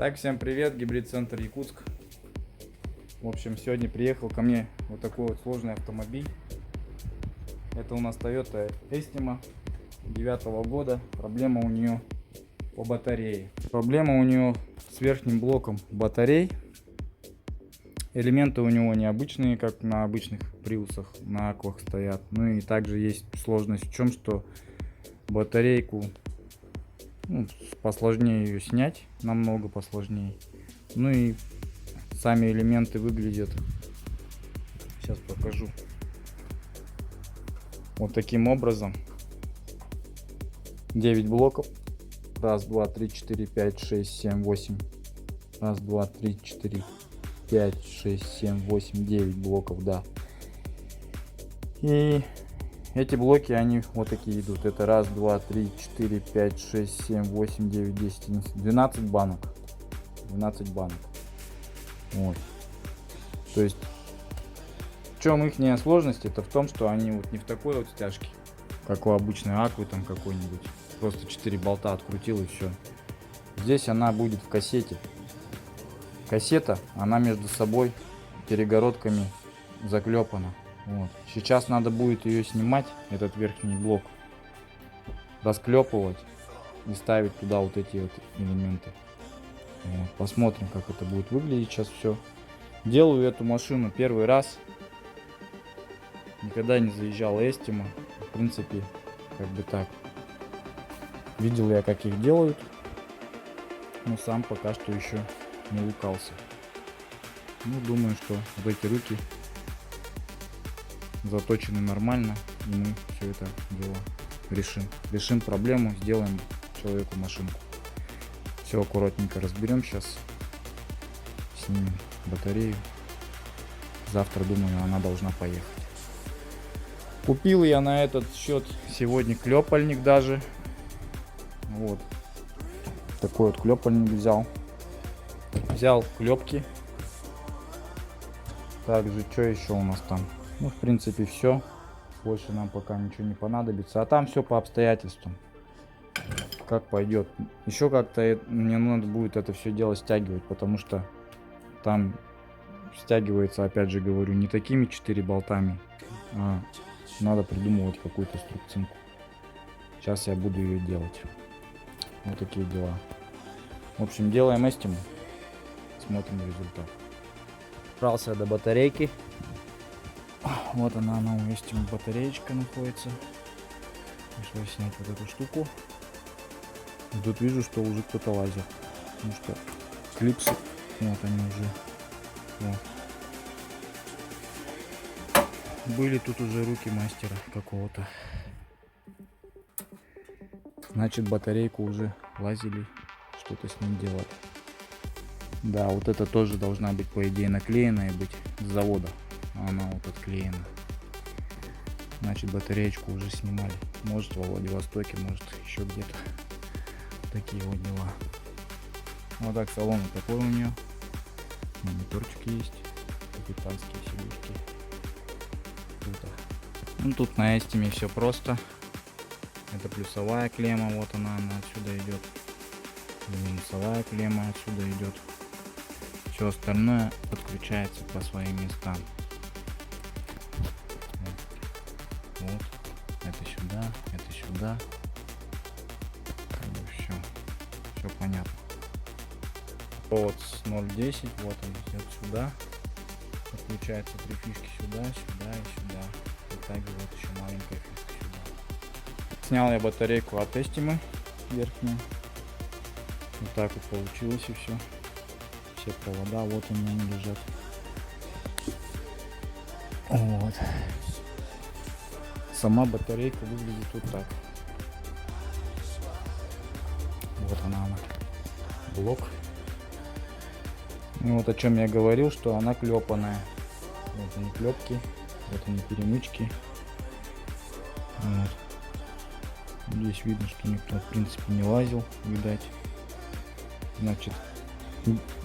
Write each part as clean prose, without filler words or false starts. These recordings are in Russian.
Так, всем привет, гибрид-центр Якутск. В общем, сегодня приехал ко мне вот такой вот сложный автомобиль. Это у нас Toyota Estima 9 года. Проблема у нее по батарее. Проблема у нее с верхним блоком батарей. Элементы у него необычные, как на обычных приусах, на аквах стоят. Ну и также есть сложность в чем, что батарейку посложнее ее снять, намного посложнее. Ну и сами элементы выглядят, сейчас покажу, вот таким образом. 9 блоков. Раз, два, три, четыре, пять, шесть, семь, восемь. Раз, два, три, четыре, 5, 6, 7, 8, 9 блоков, да. И эти блоки, они вот такие идут. Это раз, два, три, 4, 5, 6, 7, 8, 9, 10, 11, 12 банок. 12 банок. Вот. То есть, в чем их сложность? Это в том, что они вот не в такой вот стяжке, как у обычной аквы там какой-нибудь. Просто 4 болта открутил и все. Здесь она будет в кассете. Кассета, она между собой перегородками заклепана. Вот. Сейчас надо будет ее снимать, этот верхний блок, расклепывать и ставить туда вот эти вот элементы. Вот. Посмотрим, как это будет выглядеть сейчас все. Делаю эту машину первый раз. Никогда не заезжал Estima. В принципе, как бы так. Видел я, как их делают, но сам пока что еще не увлекался. Ну, думаю, что в эти руки заточены нормально, и мы все это дело решим проблему, сделаем человеку машинку. Все аккуратненько разберем сейчас, снимем батарею. Завтра, думаю, она должна поехать. Купил я на этот счет сегодня клепальник даже. Вот такой вот клепальник взял клепки. Также что еще у нас там? Ну, в принципе, все. Больше нам пока ничего не понадобится. А там все по обстоятельствам. Как пойдет. Еще как-то мне надо будет это все дело стягивать, потому что там стягивается, опять же говорю, не такими 4 болтами, а надо придумывать какую-то струбцинку. Сейчас я буду ее делать. Вот такие дела. В общем, делаем Estima. Смотрим результат. Добрался до батарейки. Вот она у Estima, батареечка находится. Пришлось снять вот эту штуку. И тут вижу, что уже кто-то лазил. Потому что клипсы, вот они уже. Вот. Были тут уже руки мастера какого-то. Значит, батарейку уже лазили, что-то с ним делали. Да, вот это тоже должна быть, по идее, наклеенная быть с завода. А она вот отклеена. Значит, батареечку уже снимали. Может, во Владивостоке, может, еще где-то. Такие вот дела. Вот так салон такой у нее. Мониторчик есть. Капитанские сидушки. Круто. Ну, тут на Estima все просто. Это плюсовая клемма, вот она отсюда идет. Минусовая клемма отсюда идет. Все остальное подключается по своим местам. Вот. Это сюда, это сюда. Все понятно. Вот с 0.10, вот он идет сюда. Подключается 3 фишки сюда, сюда и сюда. И также вот еще маленькая фишка сюда. Снял я батарейку от Estima верхнюю. Вот так вот получилось и все. Все провода, вот у меня они лежат. Вот. Сама батарейка выглядит вот так. Вот она. Блок. И вот о чем я говорил, что она клепаная. Вот они клепки, вот они перемычки. Вот. Здесь видно, что никто в принципе не лазил, видать. Значит,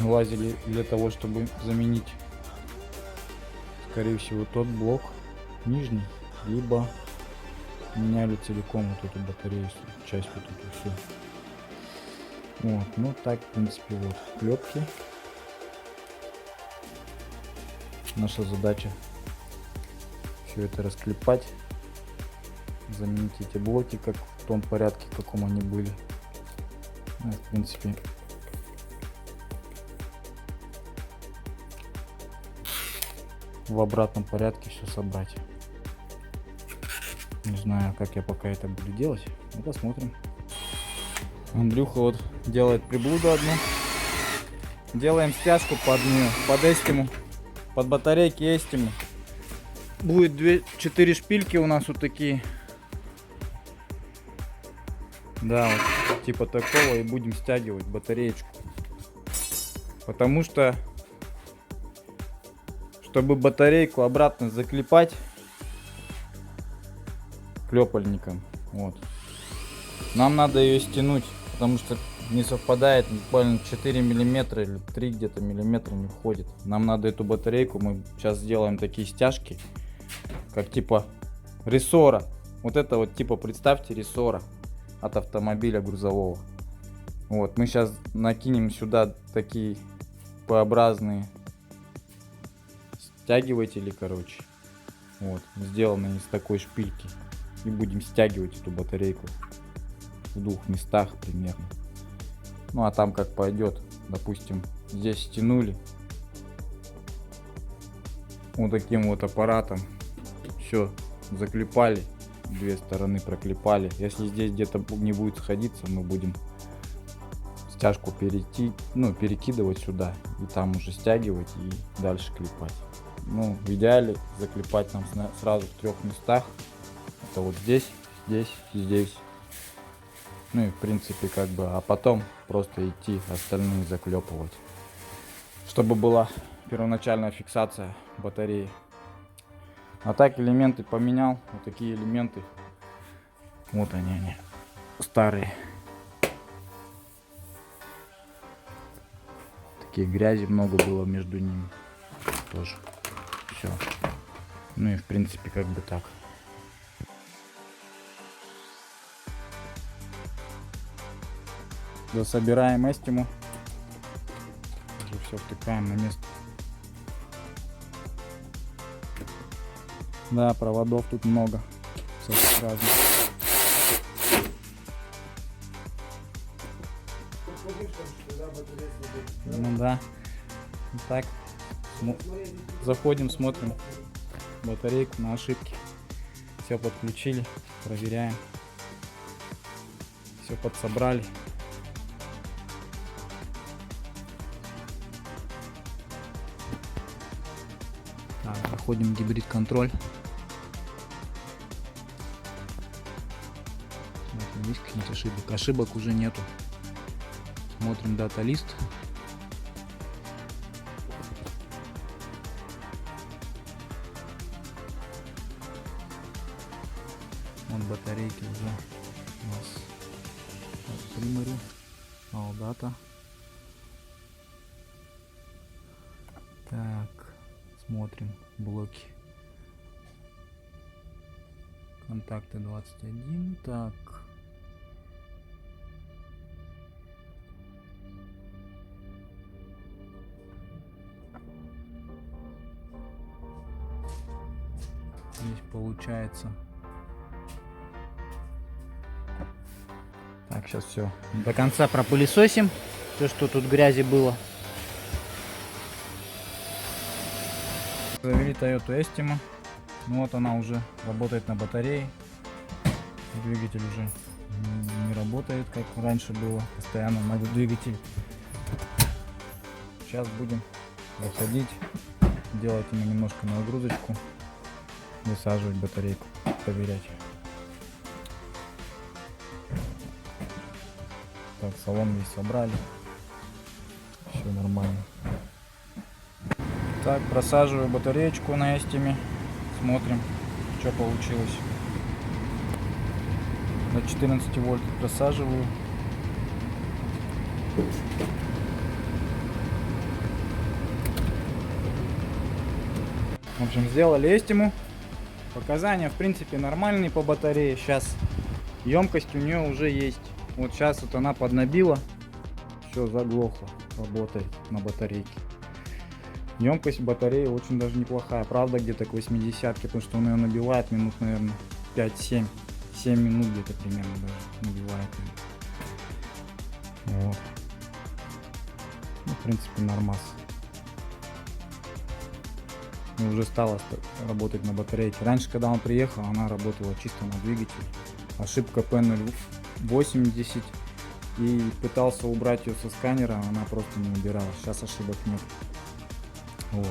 лазили для того, чтобы заменить, скорее всего, тот блок нижний, либо меняли целиком вот эту батарею, часть вот эту всю. Вот, ну так, в принципе, вот клепки. Наша задача все это расклепать, заменить эти блоки как в том порядке, в каком они были. Ну, в принципе, в обратном порядке все собрать. Не знаю, как я пока это буду делать, но посмотрим. Андрюха вот делает приблуду одну. Делаем стяжку под нее, под эстиму, под батарейки эстиму. Будет 4 шпильки у нас вот такие. Да, вот типа такого, и будем стягивать батареечку. Потому что, чтобы батарейку обратно заклепать клепальником, вот, нам надо ее стянуть, потому что не совпадает, буквально 4 миллиметра или 3 где-то миллиметра не входит. Нам надо эту батарейку, мы сейчас сделаем такие стяжки, как типа рессора. Вот это вот типа, представьте, рессора от автомобиля грузового. Вот, мы сейчас накинем сюда такие П-образные стягиватели, короче. Вот, сделанные из такой шпильки. И будем стягивать эту батарейку в 2 местах примерно. Ну а там как пойдет. Допустим, здесь стянули вот таким вот аппаратом. Все, заклепали. 2 стороны проклепали. Если здесь где-то не будет сходиться, мы будем стяжку перекидывать сюда. И там уже стягивать и дальше клепать. Ну, в идеале заклепать нам сразу в 3 местах. Это вот здесь, здесь и здесь. Ну и в принципе как бы, а потом просто идти остальные заклепывать, чтобы была первоначальная фиксация батареи. А так элементы поменял, вот такие элементы, вот они старые, такие грязи много было между ними тоже. Все, ну и в принципе как бы так. Дособираем эстиму. Уже все втыкаем на место. Да, проводов тут много. Разных. Ну да. Так. Заходим, смотрим батарейку на ошибки. Все подключили, проверяем. Все подсобрали. Проходим гибрид контроль. Есть какие-нибудь ошибок? Ошибок уже нету. Смотрим дата-лист. Вот батарейки уже у нас примари. All data. Так. Смотрим блоки. Контакты 21. Так. Здесь получается. Так, сейчас все до конца пропылесосим. Все, что тут грязи было. Завели Toyota Estima. Ну вот она уже работает на батарее. Двигатель уже не работает, как раньше было. Постоянно на двигатель. Сейчас будем заходить, делать ему немножко нагрузочку, высаживать батарейку, проверять. Так, салон весь собрали. Все нормально. Так, просаживаю батареечку на Estima. Смотрим, что получилось. До 14 вольт просаживаю. В общем, сделали Estima. Показания, в принципе, нормальные по батарее. Сейчас емкость у нее уже есть. Вот сейчас вот она поднабила. все заглохло, работает на батарейке. Емкость батареи очень даже неплохая, правда, где-то к 80-ке, потому что он ее набивает минут, наверное, 5-7. 7 минут где-то примерно даже набивает. Вот. Ну, в принципе, нормас. И уже стала работать на батарейке. Раньше, когда он приехал, она работала чисто на двигателе. Ошибка P080. И пытался убрать ее со сканера, она просто не убирала. Сейчас ошибок нет. Вот.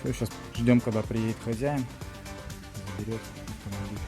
Все, сейчас ждем, когда приедет хозяин, заберет автомобиль.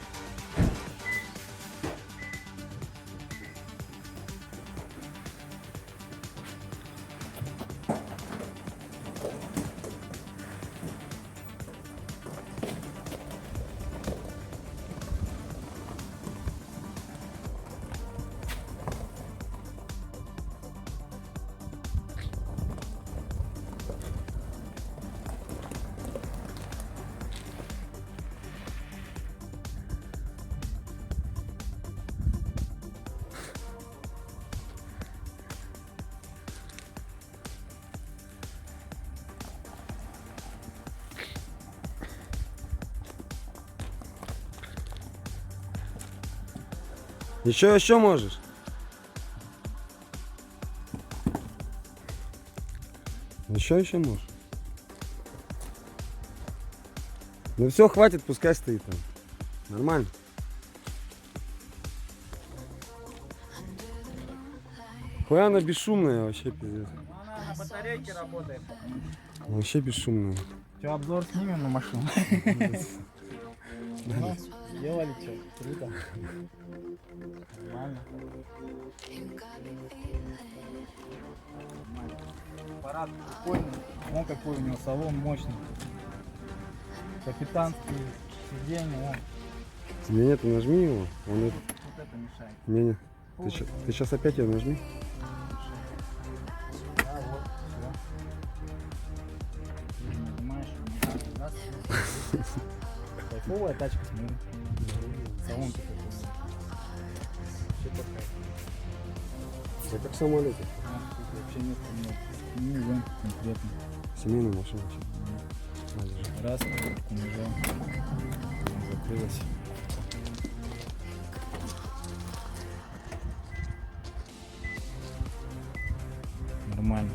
Еще можешь? Еще можешь. Ну все, хватит, пускай стоит там. Нормально. Хуя она бесшумная вообще, пиздец. Она на батарейке работает. Вообще бесшумная. Что, обзор снимем на машину? Сделали что? Круто. Нормально. Аппарат прикольный. Вон какой у него салон мощный. Капитанские сиденья. Вон. Нет, ты нажми его. Он Вот это мешает. Не. Ты сейчас опять его нажми. Да, вот, все. Нажимаешь, раз. Кайфовая тачка, смотри. Салон такой. Все такое. Это как в самолете. Вообще нет, минивэн конкретно. Семейная машина. Раз, нажал, закрылась. Нормально.